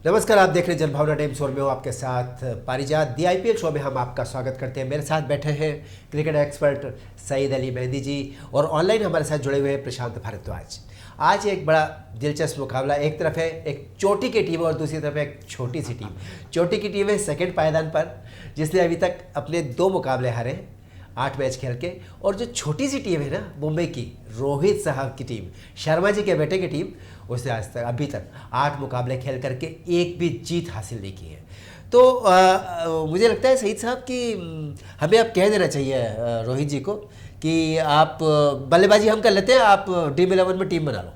नमस्कार, आप देख रहे हैं जनभावना टाइम्स और मैं हूं आपके साथ पारिजात। दी आईपीएल शो में हम आपका स्वागत करते हैं। मेरे साथ बैठे हैं क्रिकेट एक्सपर्ट सईद अली मेहंदी जी और ऑनलाइन हमारे साथ जुड़े हुए हैं प्रशांत भारद्वाज। आज एक बड़ा दिलचस्प मुकाबला, एक तरफ है एक चोटी की टीम और दूसरी तरफ है एक छोटी सी टीम। चोटी की टीम है सेकंड पायदान पर, जिसने अभी तक अपने 2 मुकाबले हारे 8 मैच खेल के, और जो छोटी सी टीम है ना मुंबई की, रोहित साहब की टीम, शर्मा जी के बेटे की टीम, उसने आज तक अभी तक 8 मुकाबले खेल करके एक भी जीत हासिल नहीं की है। तो मुझे लगता है सईद साहब कि हमें अब कह देना चाहिए रोहित जी को कि आप बल्लेबाजी हम कर लेते हैं, आप टीम 11 में टीम बना लो।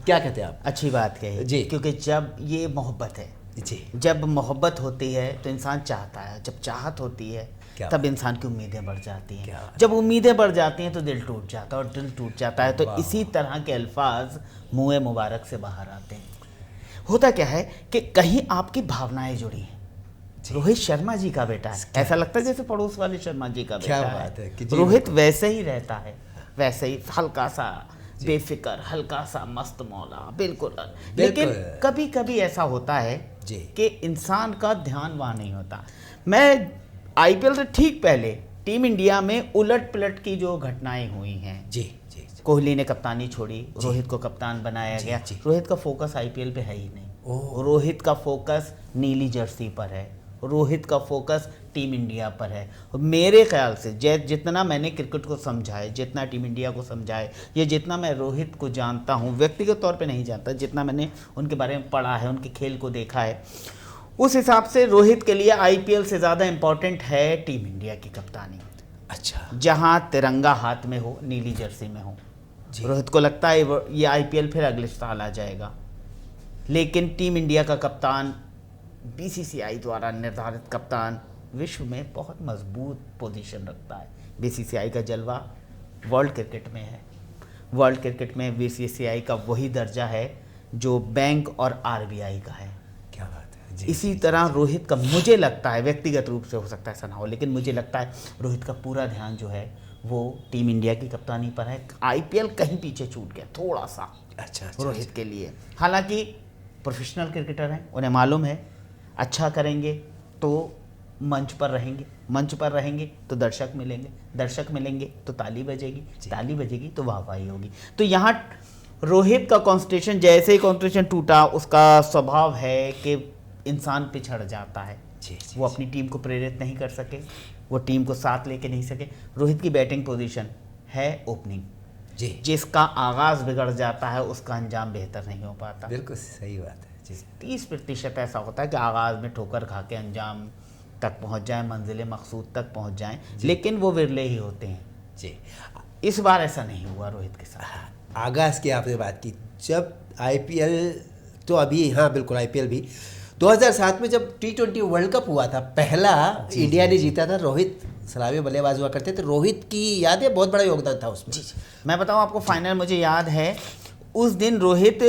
क्या कहते हैं आप? अच्छी बात कही जी, क्योंकि जब ये मोहब्बत है जी, जब मोहब्बत होती है तो इंसान चाहता है, जब चाहत होती है तब इंसान की उम्मीदें बढ़ जाती हैं। जब उम्मीदें बढ़ जाती हैं तो दिल टूट जाता है, और दिल टूट जाता है तो इसी तरह के अल्फाज मुँह मुबारक से बाहर आते हैं। होता क्या है कि कहीं आपकी भावनाएं जुड़ी हैं। रोहित शर्मा जी का बेटा है, ऐसा लगता है जैसे पड़ोस वाले शर्मा जी का बेटा है। रोहित वैसे ही रहता है, वैसे ही हल्का सा बेफिक्र, हल्का सा मस्त मौला, बिल्कुल। लेकिन कभी कभी ऐसा होता है कि इंसान का ध्यान वहाँ नहीं होता। मैं आईपीएल से ठीक पहले टीम इंडिया में उलट पलट की जो घटनाएं हुई हैं, जी, जी, कोहली ने कप्तानी छोड़ी, रोहित को कप्तान बनाया गया। रोहित का फोकस आईपीएल पे है ही नहीं। रोहित का फोकस नीली जर्सी पर है, रोहित का फोकस टीम इंडिया पर है। मेरे ख्याल से जितना मैंने क्रिकेट को समझा है, जितना टीम इंडिया को समझा है, या जितना मैं रोहित को जानता हूँ, व्यक्तिगत तौर पे नहीं जानता, जितना मैंने उनके बारे में पढ़ा है, उनके खेल को देखा है, उस हिसाब से रोहित के लिए आईपीएल से ज़्यादा इम्पोर्टेंट है टीम इंडिया की कप्तानी। अच्छा, जहाँ तिरंगा हाथ में हो, नीली जर्सी में हो। रोहित को लगता है ये आईपीएल फिर अगले साल आ जाएगा, लेकिन टीम इंडिया का कप्तान, बीसीसीआई द्वारा निर्धारित कप्तान, विश्व में बहुत मजबूत पोजीशन रखता है। बीसीसीआई का जलवा वर्ल्ड क्रिकेट में है। वर्ल्ड क्रिकेट में बीसीसीआई का वही दर्जा है जो बैंक और आरबीआई का है। क्या बात है जी। इसी तरह रोहित का, मुझे लगता है, व्यक्तिगत रूप से हो सकता है ऐसा ना हो, लेकिन मुझे लगता है रोहित का पूरा ध्यान जो है वो टीम इंडिया की कप्तानी पर है। आईपीएल कहीं पीछे छूट गया थोड़ा सा अच्छा, रोहित के लिए। हालांकि प्रोफेशनल क्रिकेटर हैं, उन्हें मालूम है अच्छा करेंगे तो मंच पर रहेंगे, मंच पर रहेंगे तो दर्शक मिलेंगे, दर्शक मिलेंगे तो ताली बजेगी, ताली बजेगी तो वाहवाही होगी। तो यहाँ रोहित का कॉन्सेंट्रेशन, जैसे ही कॉन्सेंट्रेशन टूटा, उसका स्वभाव है कि इंसान पिछड़ जाता है। वो अपनी टीम को प्रेरित नहीं कर सके, वो टीम को साथ लेके नहीं सके। रोहित की बैटिंग पोजीशन है ओपनिंग, जिसका आगाज़ बिगड़ जाता है उसका अंजाम बेहतर नहीं हो पाता। बिल्कुल सही बात है जी। 30% ऐसा होता है कि आगाज़ में ठोकर खा के अंजाम तक पहुंच जाएं, मंजिल मकसूद तक पहुंच जाएं, लेकिन वो विरले ही होते हैं जी। इस बार ऐसा नहीं हुआ रोहित के साथ। आगाज़ की आपने बात की, जब आईपीएल, तो अभी हाँ बिल्कुल आईपीएल भी 2007 में जब T20 वर्ल्ड कप हुआ था, पहला इंडिया ने जीता था, रोहित सलामी बल्लेबाज हुआ करते थे। रोहित की याद है, बहुत बड़ा योगदान था उसमें। मैं बताऊं आपको, फाइनल मुझे याद है, उस दिन रोहित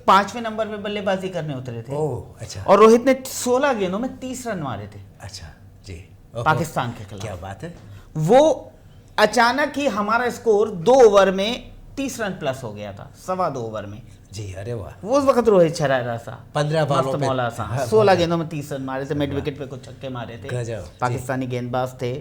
5वें नंबर पे बल्लेबाजी करने उतरे थे। ओह अच्छा। और रोहित ने 16 गेंदों में 30 रन मारे थे। अच्छा जी। पाकिस्तान के खिलाफ। क्या बात है। वो अचानक ही हमारा स्कोर 2 ओवर में 30 रन प्लस हो गया था, 2.25 ओवर में जी। अरे वाह। वो उस वक्त रोहित शरारा सा 15 बॉलों पे मौला सा 16 गेंदों में 30 रन मारे थे। मिड विकेट पे कुछ छक्के मारे थे। पाकिस्तानी गेंदबाज थे,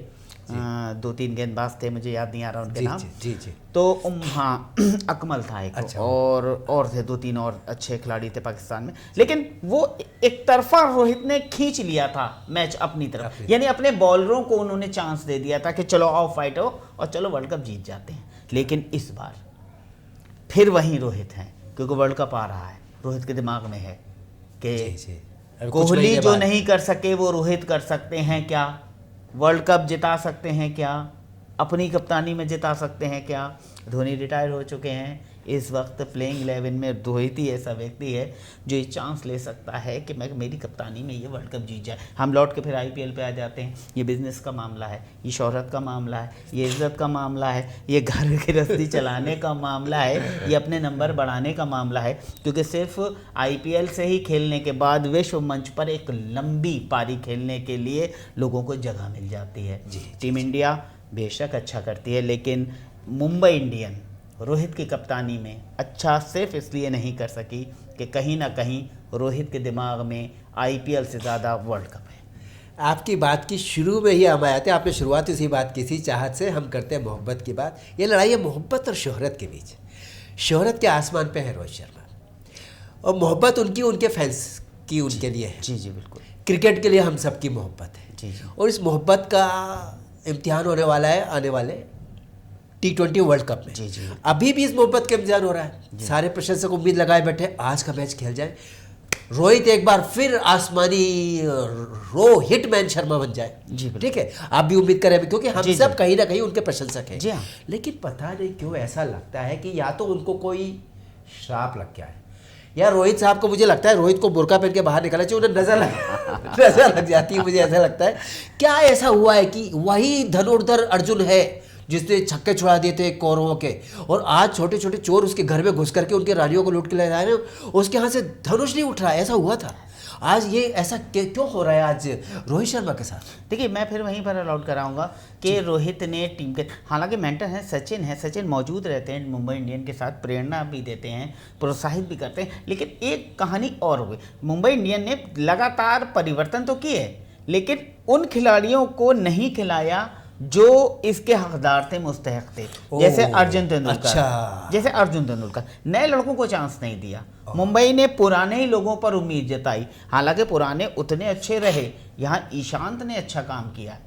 2-3 गेंदबाज थे, मुझे याद नहीं आ रहा उनके नाम। जी जी। तो हाँ, अकमल था एक। अच्छा। और थे 2-3 और अच्छे खिलाड़ी थे पाकिस्तान में, लेकिन वो एक तरफा रोहित ने खींच लिया था मैच अपनी तरफ, यानी अपने बॉलरों को उन्होंने चांस दे दिया था कि चलो आओ फाइट हो और चलो वर्ल्ड कप जीत जाते हैं। लेकिन इस बार फिर वहीं रोहित हैं, क्योंकि वर्ल्ड कप आ रहा है। रोहित के दिमाग में है कि कोहली जो नहीं कर सके वो रोहित कर सकते हैं क्या, वर्ल्ड कप जिता सकते हैं क्या, अपनी कप्तानी में जिता सकते हैं क्या। धोनी रिटायर हो चुके हैं, इस वक्त प्लेइंग 11 में रोहित ही ऐसा व्यक्ति है जो ये चांस ले सकता है कि मैं, मेरी कप्तानी में ये वर्ल्ड कप जीत जाए। हम लौट के फिर आईपीएल पे आ जाते हैं। ये बिजनेस का मामला है, ये शोहरत का मामला है, ये इज्जत का मामला है, ये घर गृहस्थी चलाने का मामला है, ये अपने नंबर बढ़ाने का मामला है। क्योंकि सिर्फ आईपीएल से ही खेलने के बाद विश्व मंच पर एक लंबी पारी खेलने के लिए लोगों को जगह मिल जाती है। टीम इंडिया बेशक अच्छा करती है, लेकिन मुंबई इंडियन रोहित की कप्तानी में अच्छा सिर्फ इसलिए नहीं कर सकी कि कहीं ना कहीं रोहित के दिमाग में आईपीएल से ज़्यादा वर्ल्ड कप है। आपकी बात की शुरू में ही हम आए थे, आपने शुरुआत इसी बात की थी, चाहत से हम करते हैं मोहब्बत की बात। ये लड़ाई है मोहब्बत और शोहरत के बीच। शोहरत के आसमान पे है रोहित शर्मा, और मोहब्बत उनकी उनके फैंस की उनके लिए है। जी जी बिल्कुल। क्रिकेट के लिए हम सबकी मोहब्बत है जी जी। और इस मोहब्बत का इम्तिहान होने वाला है आने वाले T20 वर्ल्ड कप में। जी जी। अभी भी इस मोहब्बत का इम्तिहान हो रहा है। सारे प्रशंसक उम्मीद लगाए बैठे आज का मैच खेल जाए, रोहित एक बार फिर आसमानी हिटमैन शर्मा बन जाए। जी ठीक है, आप भी उम्मीद करें क्योंकि हम जी, सब जी। कहीं ना कहीं उनके प्रशंसक हैं। जी हाँ। लेकिन पता नहीं क्यों ऐसा लगता है कि या तो उनको कोई श्राप लग गया है, या रोहित साहब को, मुझे लगता है रोहित को बुर्का पहन के बाहर निकलना चाहिए, उन्हें नजर लग जाती है, मुझे ऐसा लगता है। क्या ऐसा हुआ है कि वही धनुर्धर अर्जुन है जिसने छक्के छुड़ा दिए थे कौरवों के, और आज छोटे छोटे चोर उसके घर में घुस करके उनके रानियों को लूट के ले जा रहे हैं, उसके यहाँ से धनुष नहीं उठ रहा है। ऐसा हुआ था, आज ये ऐसा क्यों हो रहा है आज रोहित शर्मा के साथ? देखिए, मैं फिर वहीं पर अलाउड कराऊंगा कि रोहित ने टीम के, हालांकि मेंटर हैं सचिन मौजूद रहते हैं मुंबई इंडियन के साथ, प्रेरणा भी देते हैं, प्रोत्साहित भी करते हैं, लेकिन एक कहानी और हो गई। मुंबई इंडियन ने लगातार परिवर्तन तो किए, लेकिन उन खिलाड़ियों को नहीं खिलाया जो इसके हकदार थे, मुस्तहक थे। जैसे अर्जुन तेंदुलकर। अच्छा। जैसे अर्जुन तेंदुलकर, नए लड़कों को चांस नहीं दिया। मुंबई ने पुराने ही लोगों पर उम्मीद जताई, हालांकि पुराने उतने अच्छे रहे। यहाँ ईशांत ने अच्छा काम किया,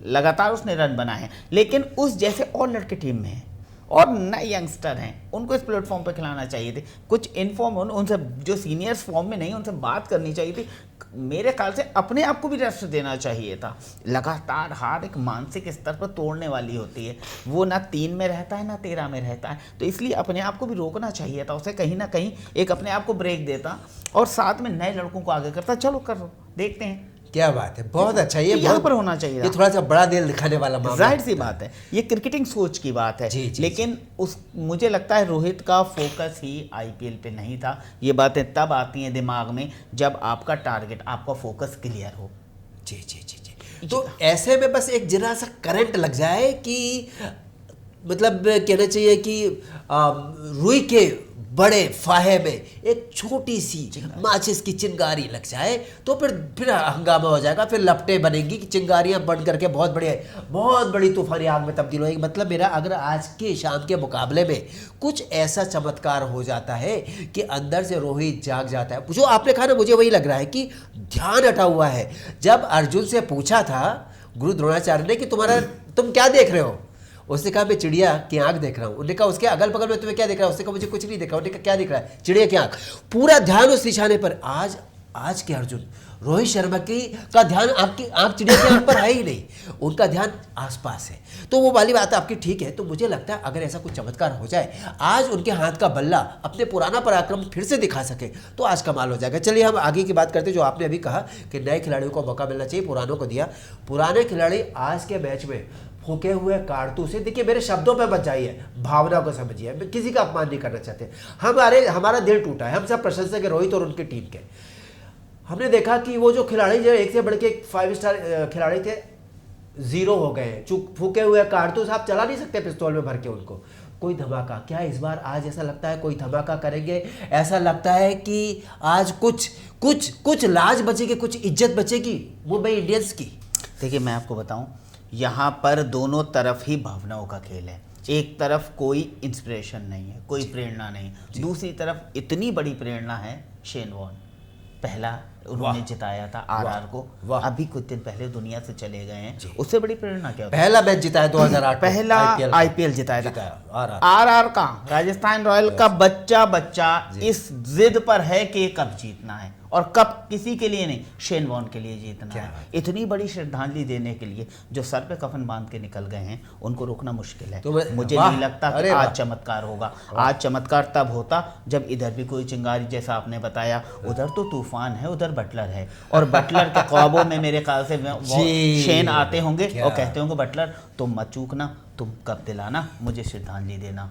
लगातार उसने रन बनाए हैं, लेकिन उस जैसे और लड़के टीम में हैं और नए यंगस्टर हैं, उनको इस प्लेटफॉर्म पर खिलाना चाहिए थे। कुछ इन्फॉर्म उनसे, जो सीनियर्स फॉर्म में नहीं, उनसे बात करनी चाहिए थी। मेरे ख्याल से अपने आप को भी रेस्ट देना चाहिए था। लगातार हार एक मानसिक स्तर पर तोड़ने वाली होती है, वो ना 3 में रहता है ना 13 में रहता है, तो इसलिए अपने आप को भी रोकना चाहिए था। उसे कहीं ना कहीं एक अपने आप को ब्रेक देता और साथ में नए लड़कों को आगे करता। चलो करो, देखते हैं। क्या बात है, बहुत अच्छा। ये यहाँ पर होना चाहिए, ये थोड़ा सा बड़ा दिल दिखाने वाला मामला, जाहिर सी बात है, ये क्रिकेटिंग सोच की बात है। जी, जी, लेकिन मुझे लगता है रोहित का फोकस ही आईपीएल पे नहीं था। ये बातें तब आती हैं दिमाग में जब आपका टारगेट, आपका फोकस क्लियर हो। जी जी जी जी। तो ऐसे में बस एक जरा सा करंट लग जाए कि मतलब कहना चाहिए कि रुई के बड़े फाहे में एक छोटी सी माचिस की चिंगारी लग जाए तो फिर हंगामा हो जाएगा, फिर लपटें बनेंगी कि चिंगारियां बन करके बहुत बड़ी तूफानी आग में तब्दील होगी। मतलब मेरा, अगर आज के शाम के मुकाबले में कुछ ऐसा चमत्कार हो जाता है कि अंदर से रोहित जाग जाता है। जो आपने कहा ना, मुझे वही लग रहा है कि ध्यान हटा हुआ है। जब अर्जुन से पूछा था गुरु द्रोणाचार्य ने कि तुम क्या देख रहे हो, उसने कहा मैं चिड़िया की आंख देख रहा हूँ। उन्होंने कहा उसके अगल बगल में तुम्हें क्या दिख रहा है? उसने कहा मुझे कुछ नहीं दिख रहा। उन्होंने कहा क्या दिख रहा है? चिड़िया की आंख। पूरा ध्यान उस निशाने पर। आज के अर्जुन, रोहित शर्मा का ध्यान आपकी आंख, चिड़िया की आंख पर है ही नहीं, उनका ध्यान आसपास है। तो वो वाली बात आपकी ठीक है। तो मुझे लगता है अगर ऐसा कुछ चमत्कार हो जाए, आज उनके हाथ का बल्ला अपने पुराना पराक्रम फिर से दिखा सके तो आज कमाल हो जाएगा। चलिए हम आगे की बात करते हैं। जो आपने अभी कहा कि नए खिलाड़ियों को मौका मिलना चाहिए, पुरानों को दिया। पुराने खिलाड़ी आज के मैच में फूके हुए कारतूस से, देखिए मेरे शब्दों पे मत जाइए, भावना को समझिए, मैं किसी का अपमान नहीं करना चाहते। हमारा दिल टूटा है, हम सब प्रशंसक हैं रोहित और उनकी टीम के। हमने देखा कि वो जो खिलाड़ी जो एक से बढ़ के 5 स्टार खिलाड़ी थे, 0 हो गए हैं। चूक फूके हुए कारतूस आप चला नहीं सकते पिस्तौल में भर के उनको। कोई धमाका क्या इस बार? आज ऐसा लगता है कोई धमाका करेंगे। ऐसा लगता है कि आज कुछ लाज बचेगी, कुछ इज्जत बचेगी मुंबई इंडियंस की। देखिए, मैं आपको बताऊं, यहाँ पर दोनों तरफ ही भावनाओं का खेल है। एक तरफ कोई इंस्पिरेशन नहीं है, कोई प्रेरणा नहीं, दूसरी तरफ इतनी बड़ी प्रेरणा है। शेन वॉर्न पहला उन्होंने जिताया था आरआर को, अभी कुछ दिन पहले दुनिया से चले गए हैं। उससे बड़ी प्रेरणा क्या होती है? पहला मैच जिताया 2008, पहला आईपीएल जिताया था। आरआर का, राजस्थान रॉयल का बच्चा इस जिद पर है कि कब जीतना है, और कब किसी के लिए नहीं, शेन वॉर्न के लिए जीतना है। इतनी बड़ी श्रद्धांजलि देने के लिए जो सर पे कफन बांध के निकल गए हैं, उनको रोकना मुश्किल है। तो मुझे नहीं लगता कि आज चमत्कार होगा। आज चमत्कार तब होता जब इधर भी कोई चिंगारी, जैसा आपने बताया, उधर तो तूफान है, उधर बटलर है, और बटलर के ख्वाबों में मेरे ख्याल से शेन आते होंगे और कहते होंगे बटलर तुम मत चूकना, तुम कब दिलाना, मुझे श्रद्धांजलि देना।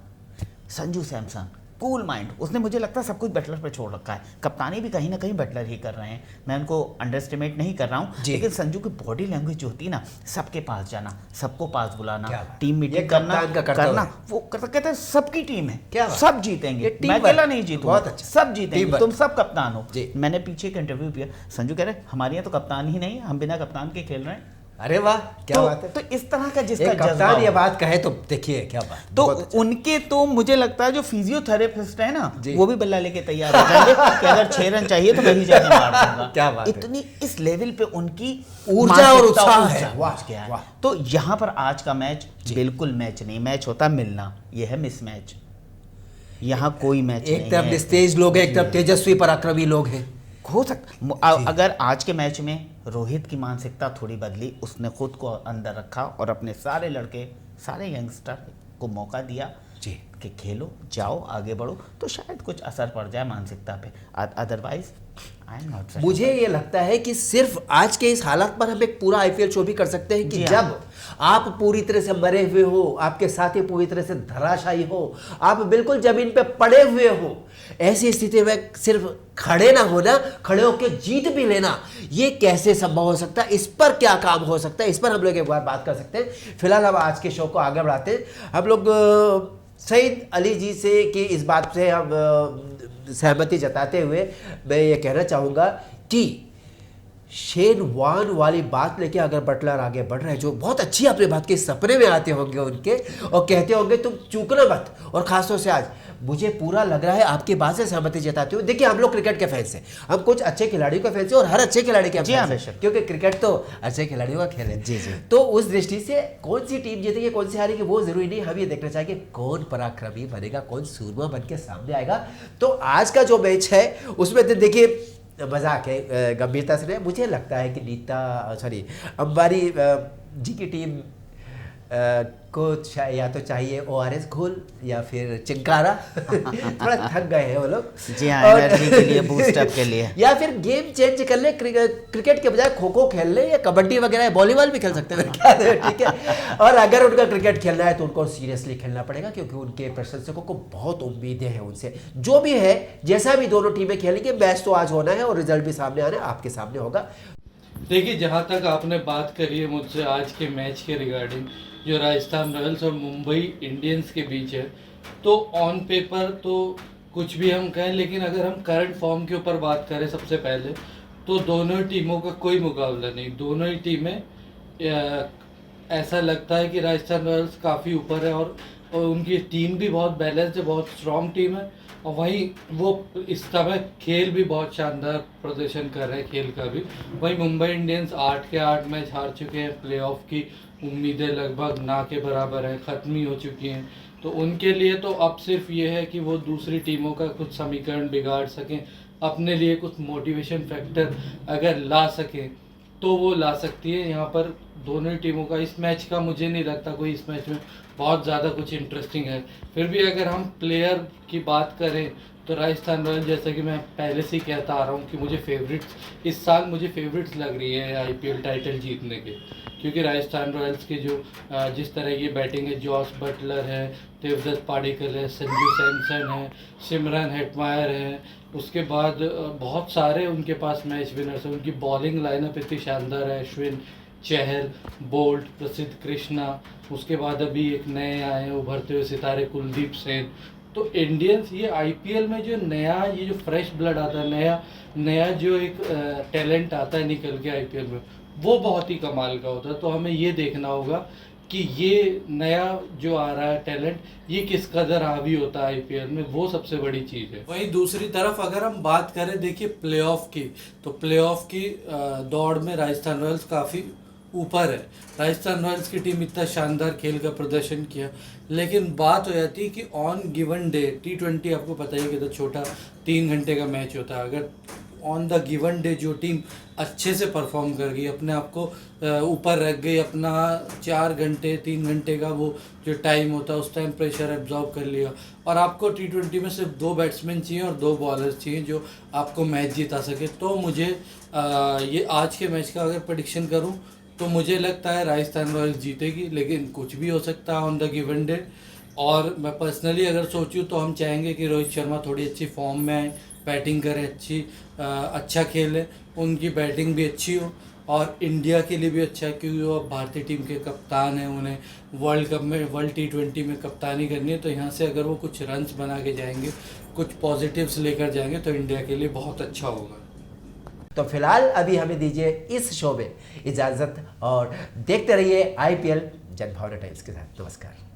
संजू सैमसन कूल माइंड, उसने मुझे लगता है सब कुछ बटलर पे छोड़ रखा है। कप्तानी भी कहीं ना कहीं बटलर ही कर रहे हैं, मैं उनको अंडर एस्टिमेट नहीं कर रहा हूँ, लेकिन संजू की बॉडी लैंग्वेज जो होती है ना, सबके पास जाना, सबको पास बुलाना, टीम मीटिंग करना वो कहते हैं सबकी टीम है, सब जीतेंगे, मैं अकेला नहीं जीतूंगा, सब जीतेंगे, तुम सब कप्तान हो। मैंने पीछे एक इंटरव्यू किया, संजू कह रहे हमारे यहाँ तो कप्तान ही नहीं, हम बिना कप्तान के खेल रहे हैं। अरे वाह, क्या बात है। तो इस तरह का जिसका कप्तान ये बात कहे तो देखिए क्या बात। तो उनके तो मुझे लगता है जो फिजियोथेरेपिस्ट है ना, वो भी बल्ला लेके तैयार हो जाएंगे कि अगर 6 रन चाहिए तो मैं ही जाके मार दूंगा। क्या बात है। इतनी इस लेवल पे उनकी ऊर्जा और उत्साह है। वाह। तो यहाँ पर आज का मैच बिल्कुल मैच नहीं, मैच होता मिलना, ये है मिस मैच। यहाँ कोई मैच नहीं है। एक तरफ निस्तेज लोग हैं, एक तरफ तेजस्वी पराक्रमी लोग हैं। हो सकता अगर आज के मैच में रोहित की मानसिकता थोड़ी बदली, उसने खुद को अंदर रखा और अपने सारे लड़के, सारे यंगस्टर को मौका दिया जी कि खेलो, जाओ, आगे बढ़ो, तो शायद कुछ असर पड़ जाए मानसिकता पे। Otherwise I am not. मुझे ये लगता है कि सिर्फ आज के इस हालत पर हम एक पूरा आईपीएल शो भी कर सकते हैं कि जब आप पूरी तरह से मरे हुए हो, आपके साथी पूरी तरह से धराशायी हो, आप बिल्कुल जमीन पे पड़े हुए हो, ऐसी स्थिति में सिर्फ खड़े ना होना, खड़े होकर जीत भी लेना, ये कैसे संभव हो सकता है, इस पर क्या काम हो सकता है, इस पर हम लोग एक बार बात कर सकते हैं। फिलहाल हम आज के शो को आगे बढ़ाते हैं। हम लोग सईद अली जी से कि इस बात से हम सहमति जताते हुए मैं ये कहना चाहूँगा कि शेन वॉर्न वाली बात लेके अगर बटलर आगे बढ़ रहे हैं, जो बहुत अच्छी अपनी बात के सपने में आते होंगे उनके और कहते होंगे तुम चूकना मत, और खासतौर से आज मुझे पूरा लग रहा है आपकी बात से सहमति जताते हुए। देखिए हम लोग क्रिकेट के फैंस हैं, हम कुछ अच्छे खिलाड़ियों के फैंस हैं और हर अच्छे खिलाड़ी के फैंस हैं, क्योंकि क्रिकेट तो अच्छे खिलाड़ियों का खेल है। जी। तो उस दृष्टि से कौन सी टीम जीतेगी, कौन सी हारेगी, वो जरूरी नहीं, हम ये देखना चाहेंगे कौन पराक्रमी बनेगा, कौन सूरमा बन के सामने आएगा। तो आज का जो मैच है उसमें तो देखिए मजाक है, गंभीरता से नहीं, मुझे लगता है कि अंबारी जी की टीम को या तो चाहिए ORS घोल या फिर चिंकारा थोड़ा थक गए हैं वो लोग। जी हाँ, एनर्जी के लिए, बूस्टअप के लिए, या फिर गेम चेंज कर ले, क्रिकेट के बजाय खो खो खेल ले या कबड्डी वगैरह, वॉलीबॉल भी खेल सकते हैं, ठीक है। और अगर उनका क्रिकेट खेलना है तो उनको सीरियसली खेलना पड़ेगा, क्योंकि उनके प्रशंसकों को बहुत उम्मीदें हैं उनसे। जो भी है, जैसा भी दोनों टीमें खेलेंगे, मैच तो आज होना है और रिजल्ट भी सामने आना है, आपके सामने होगा। देखिए, जहाँ तक आपने बात करी है मुझसे आज के मैच के रिगार्डिंग, जो राजस्थान रॉयल्स और मुंबई इंडियंस के बीच है, तो ऑन पेपर तो कुछ भी हम कहें, लेकिन अगर हम करंट फॉर्म के ऊपर बात करें सबसे पहले, तो दोनों टीमों का कोई मुकाबला नहीं। दोनों ही टीमें ऐसा लगता है कि राजस्थान रॉयल्स काफ़ी ऊपर है और उनकी टीम भी बहुत बैलेंस्ड है, बहुत स्ट्रॉन्ग टीम है, और वहीं वो इस समय खेल भी बहुत शानदार प्रदर्शन कर रहे हैं, खेल का भी। वहीं मुंबई इंडियंस 8 के 8 मैच हार चुके हैं, प्लेऑफ की उम्मीदें लगभग ना के बराबर हैं, ख़त्म ही हो चुकी हैं। तो उनके लिए तो अब सिर्फ ये है कि वो दूसरी टीमों का कुछ समीकरण बिगाड़ सकें, अपने लिए कुछ मोटिवेशन फैक्टर अगर ला सकें तो वो ला सकती है। यहाँ पर दोनों ही टीमों का इस मैच का मुझे नहीं लगता कोई इस मैच में बहुत ज़्यादा कुछ इंटरेस्टिंग है। फिर भी अगर हम प्लेयर की बात करें तो राजस्थान रॉयल्स, जैसा कि मैं पहले से ही कहता आ रहा हूँ कि मुझे फेवरेट्स इस साल मुझे फेवरेट्स लग रही है IPL टाइटल जीतने के, क्योंकि राजस्थान रॉयल्स के जो जिस तरह की बैटिंग है, जॉस बटलर है, देवदत्त पाडिक्कल है, संजू सैमसन है, सिमरन हेटमायर है, उसके बाद बहुत सारे उनके पास मैच विनर्स हैं। उनकी बॉलिंग लाइनअप इतनी शानदार है, अश्विन, चहल, बोल्ट, प्रसिद्ध कृष्णा, उसके बाद अभी एक नए आए हैं उभरते हुए सितारे कुलदीप सेन। तो इंडियंस ये IPL में जो नया, ये जो फ्रेश ब्लड आता है, नया जो एक टैलेंट आता है निकल के IPL में, वो बहुत ही कमाल का होता है। तो हमें ये देखना होगा कि ये नया जो आ रहा है टैलेंट, ये किस कदर हावी होता है IPL में, वो सबसे बड़ी चीज़ है। वहीं दूसरी तरफ अगर हम बात करें, देखिए प्लेऑफ की, तो प्लेऑफ की दौड़ में राजस्थान रॉयल्स काफ़ी ऊपर है। राजस्थान रॉयल्स की टीम इतना शानदार खेल का प्रदर्शन किया, लेकिन बात हो जाती है कि ऑन गिवन डे, T20 आपको पता ही है कितना छोटा 3 घंटे का मैच होता है, अगर ऑन द गिवन डे जो टीम अच्छे से परफॉर्म कर गई, अपने आप को ऊपर रख गई, अपना 4 घंटे 3 घंटे का वो जो टाइम होता है उस टाइम प्रेशर एब्जॉर्ब कर लिया, और आपको T20 में सिर्फ 2 बैट्समैन चाहिए और 2 बॉलर्स चाहिए जो आपको मैच जिता सके, तो मुझे ये आज के मैच का अगर प्रेडिक्शन करूं तो मुझे लगता है राजस्थान रॉयल्स जीतेगी, लेकिन कुछ भी हो सकता है ऑन द गिवन डे। और मैं पर्सनली अगर सोचूं तो हम चाहेंगे कि रोहित शर्मा थोड़ी अच्छी फॉर्म में आए, बैटिंग करें, अच्छा खेलें, उनकी बैटिंग भी अच्छी हो और इंडिया के लिए भी अच्छा है क्योंकि वो अब भारतीय टीम के कप्तान हैं, उन्हें वर्ल्ड कप में, वर्ल्ड T20 में कप्तानी करनी है। तो यहाँ से अगर वो कुछ रन्स बना के जाएंगे, कुछ पॉजिटिव्स लेकर जाएंगे तो इंडिया के लिए बहुत अच्छा होगा। तो फिलहाल अभी हमें दीजिए इस शो में इजाज़त और देखते रहिए IPL जनभावना टाइम्स के साथ। नमस्कार।